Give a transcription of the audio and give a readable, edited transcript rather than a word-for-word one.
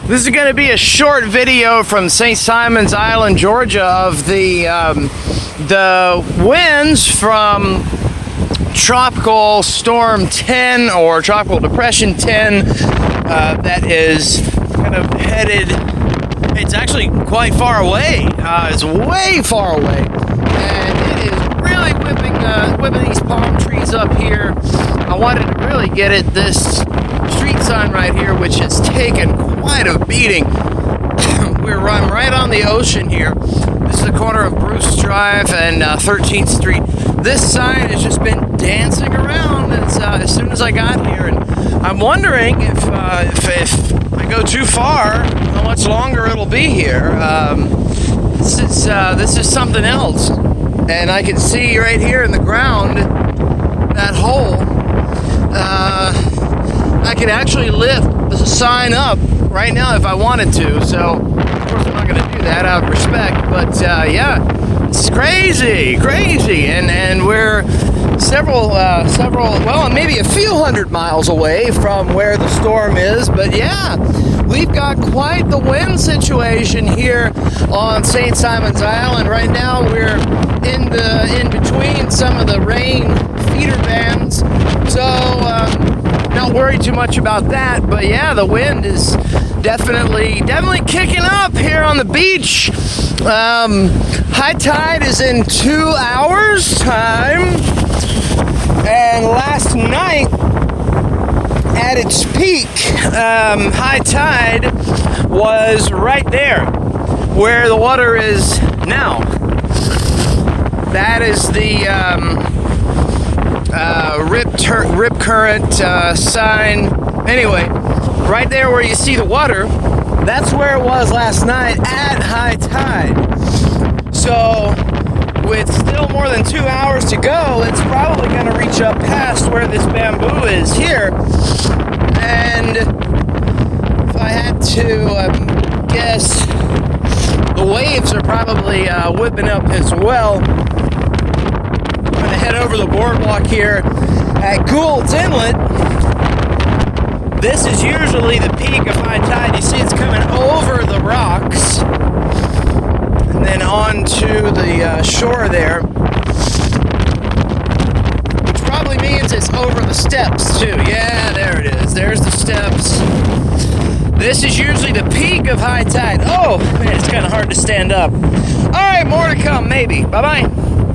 This is going to be a short video from St. Simons Island, Georgia, of the winds from Tropical Storm 10 or Tropical Depression 10 that is kind of headed. It's actually quite far away. It's way far away, and it is really whipping these palm trees up here. I wanted to really get at this street sign right here, which has taken quite a beating. I'm right on the ocean here. This is the corner of Bruce Drive and 13th Street. This sign has just been dancing around as soon as I got here, and I'm wondering if I go too far, how much longer it'll be here. This is something else, and I can see right here in the ground that hole. I could actually lift the sign up right now if I wanted to, so of course I'm not going to do that out of respect, but yeah, it's crazy, and we're several, well, maybe a few hundred miles away from where the storm is, but yeah, we've got quite the wind situation here on St. Simons Island. Right now we're in between some of the rain feeder bands, so not worried too much about that, but yeah, the wind is definitely kicking up here on the beach. High tide is in 2 hours time, and last night at its peak, high tide was right there where the water is now. That is the rip current sign. Anyway, right there where you see the water, that's where it was last night at high tide. So with still more than 2 hours to go, it's probably going to reach up past where this bamboo is here. And if I had to guess, the waves are probably whipping up as well. I'm going to head over the boardwalk here at Gould's Inlet. This is usually the peak of high tide. You see it's coming over the rocks and then onto the shore there, which probably means it's over the steps too. Yeah, there it is. There's the steps. This is usually the peak of high tide. Oh, man, it's kind of hard to stand up. All right, more to come maybe. Bye-bye.